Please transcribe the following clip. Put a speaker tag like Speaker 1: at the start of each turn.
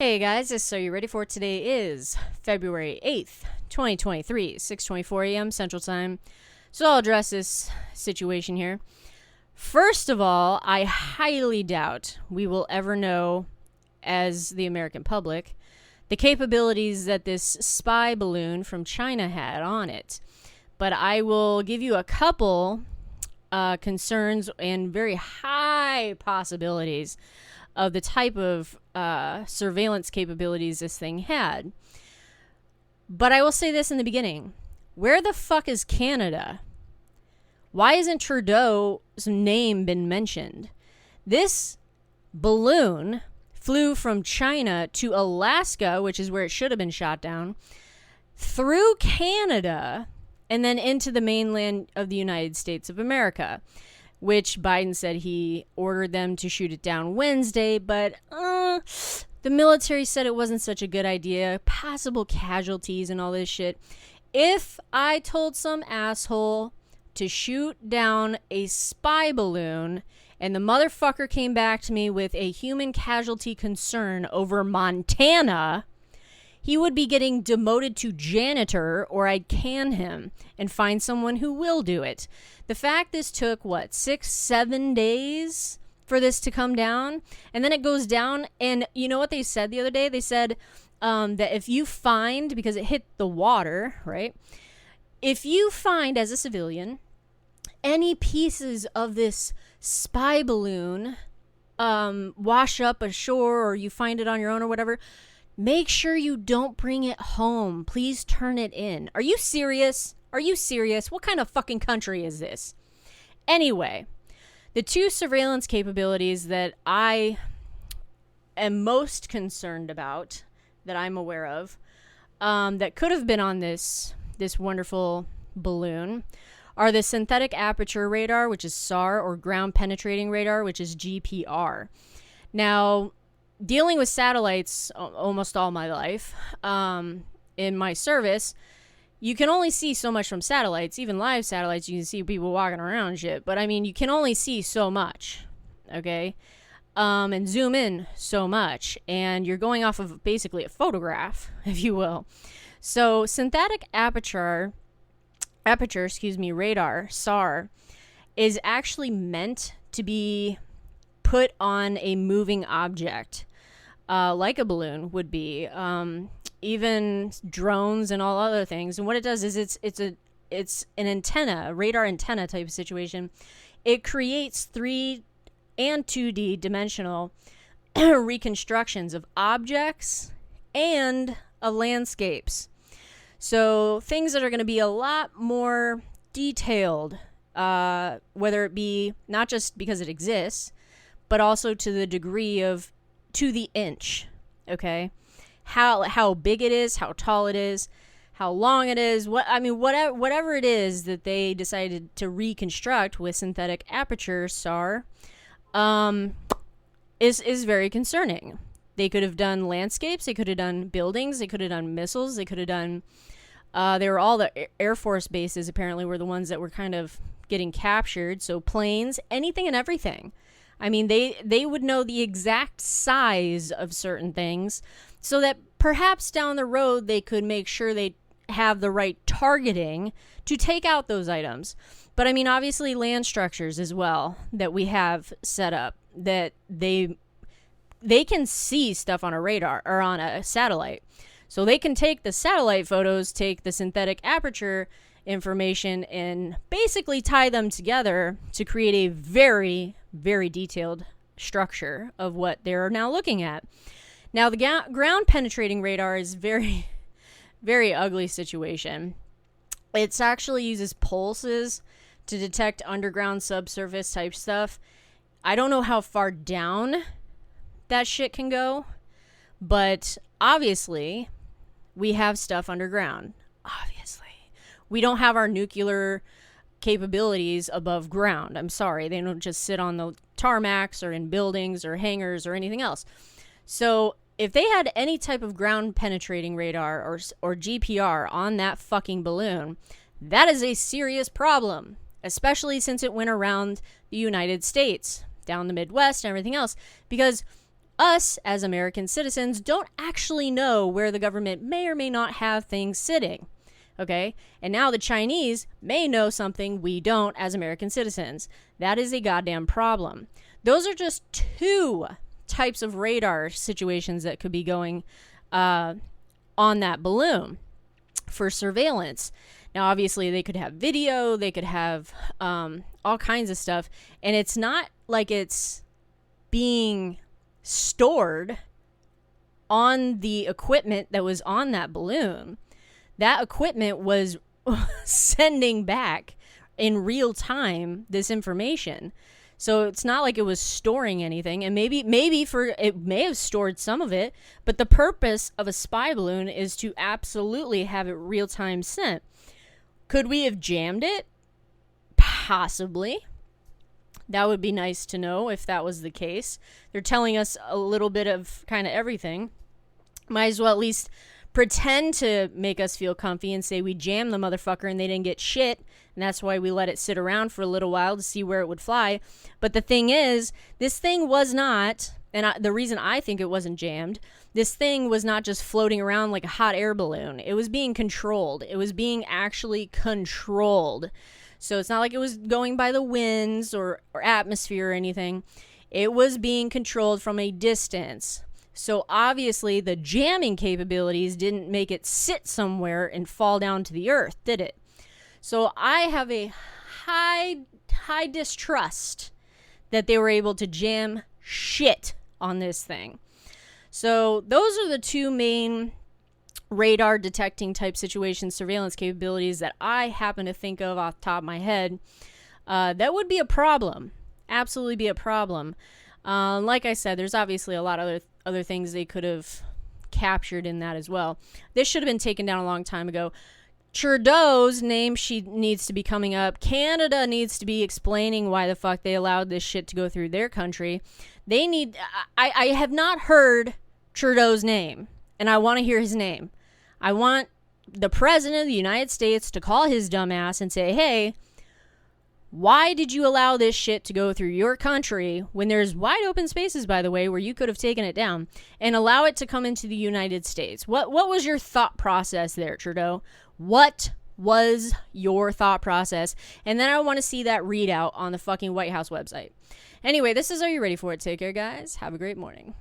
Speaker 1: Hey guys, so you ready for it? Today is February 8th, 2023, 6:24 a.m. Central Time. So I'll address this situation here. First of all, I highly doubt we will ever know, as the American public, the capabilities that this spy balloon from China had on it. But I will give you a couple concerns and very high possibilities of the type of surveillance capabilities this thing had. But I will say this in the beginning. Where the fuck is Canada? Why hasn't Trudeau's name been mentioned? This balloon flew from China to Alaska, which is where it should have been shot down, through Canada, and then into the mainland of the United States of America, which Biden said he ordered them to shoot it down Wednesday, but the military said it wasn't such a good idea. Possible casualties and all this shit. If I told some asshole to shoot down a spy balloon and the motherfucker came back to me with a human casualty concern over Montana, he would be getting demoted to janitor, or I'd can him and find someone who will do it. The fact this took, 6-7 days for this to come down, and then it goes down, and you know what they said the other day? They said that if you find, because it hit the water, right? If you find, as a civilian, any pieces of this spy balloon wash up ashore, or you find it on your own or whatever, make sure you don't bring it home. Please turn it in. Are you serious? Are you serious? What kind of fucking country is this? Anyway, the two surveillance capabilities that I am most concerned about, that I'm aware of, that could have been on this wonderful balloon, are the synthetic aperture radar, which is SAR, or ground penetrating radar, which is GPR. Now, dealing with satellites almost all my life, in my service, you can only see so much from satellites. Even live satellites, you can see people walking around and shit. But I mean, you can only see so much, okay? And zoom in so much. And you're going off of basically a photograph, if you will. So synthetic aperture, radar, SAR, is actually meant to be put on a moving object. Like a balloon would be, even drones and all other things. And what it does is it's an antenna, a radar antenna type of situation. It creates 3 and 2D dimensional reconstructions of objects and of landscapes. So things that are going to be a lot more detailed, whether it be not just because it exists, but also to the degree of to the inch, okay? How big it is, how tall it is, how long it is, whatever it is that they decided to reconstruct with synthetic aperture SAR, is very concerning. They could have done landscapes, they could have done buildings, they could have done missiles, they could have done. They were all the Air Force bases. Apparently, were the ones that were kind of getting captured. So planes, anything and everything. I mean, they would know the exact size of certain things so that perhaps down the road they could make sure they have the right targeting to take out those items. But I mean, obviously land structures as well that we have set up that they can see stuff on a radar or on a satellite. So they can take the satellite photos, take the synthetic aperture information, and basically tie them together to create a very, very detailed structure of what they're now looking at. Now, the ground penetrating radar is very, very ugly situation. It actually uses pulses to detect underground subsurface type stuff. I don't know how far down that shit can go, but obviously we have stuff underground. Obviously. We don't have our nuclear capabilities above ground. I'm sorry. They don't just sit on the tarmacs or in buildings or hangars or anything else. So if they had any type of ground penetrating radar or GPR on that fucking balloon, that is a serious problem, especially since it went around the United States, down the Midwest and everything else. Because us, as American citizens, don't actually know where the government may or may not have things sitting. Okay? And now the Chinese may know something we don't as American citizens. That is a goddamn problem. Those are just two types of radar situations that could be going on that balloon for surveillance. Now, obviously, they could have video, they could have all kinds of stuff, and it's not like it's being stored on the equipment that was on that balloon. That equipment was sending back in real time this information. So it's not like it was storing anything, and maybe it may have stored some of it, but the purpose of a spy balloon is to absolutely have it real time sent. Could we have jammed it? Possibly. That would be nice to know if that was the case. They're telling us a little bit of kind of everything. Might as well at least pretend to make us feel comfy and say we jammed the motherfucker and they didn't get shit, and that's why we let it sit around for a little while to see where it would fly. But the thing is, this thing was not, and the reason I think it wasn't jammed, this thing was not just floating around like a hot air balloon. It was being controlled. It was being actually controlled. So it's not like it was going by the winds or atmosphere or anything. It was being controlled from a distance. So obviously the jamming capabilities didn't make it sit somewhere and fall down to the earth, did it? So I have a high distrust that they were able to jam shit on this thing. So those are the two main radar detecting type situation surveillance capabilities that I happen to think of off the top of my head. That would be a problem. Absolutely be a problem. Like I said, there's obviously a lot of other things they could have captured in that as well. This should have been taken down a long time ago. Trudeau's name sheet needs to be coming up. Canada needs to be explaining why the fuck they allowed this shit to go through their country. They need... I have not heard Trudeau's name, and I want to hear his name. I want the President of the United States to call his dumb ass and say, hey, why did you allow this shit to go through your country when there's wide open spaces, by the way, where you could have taken it down, and allow it to come into the United States? What was your thought process there, Trudeau? What was your thought process? And then I want to see that readout on the fucking White House website. Anyway, this is Are You Ready For It? Take care, guys. Have a great morning.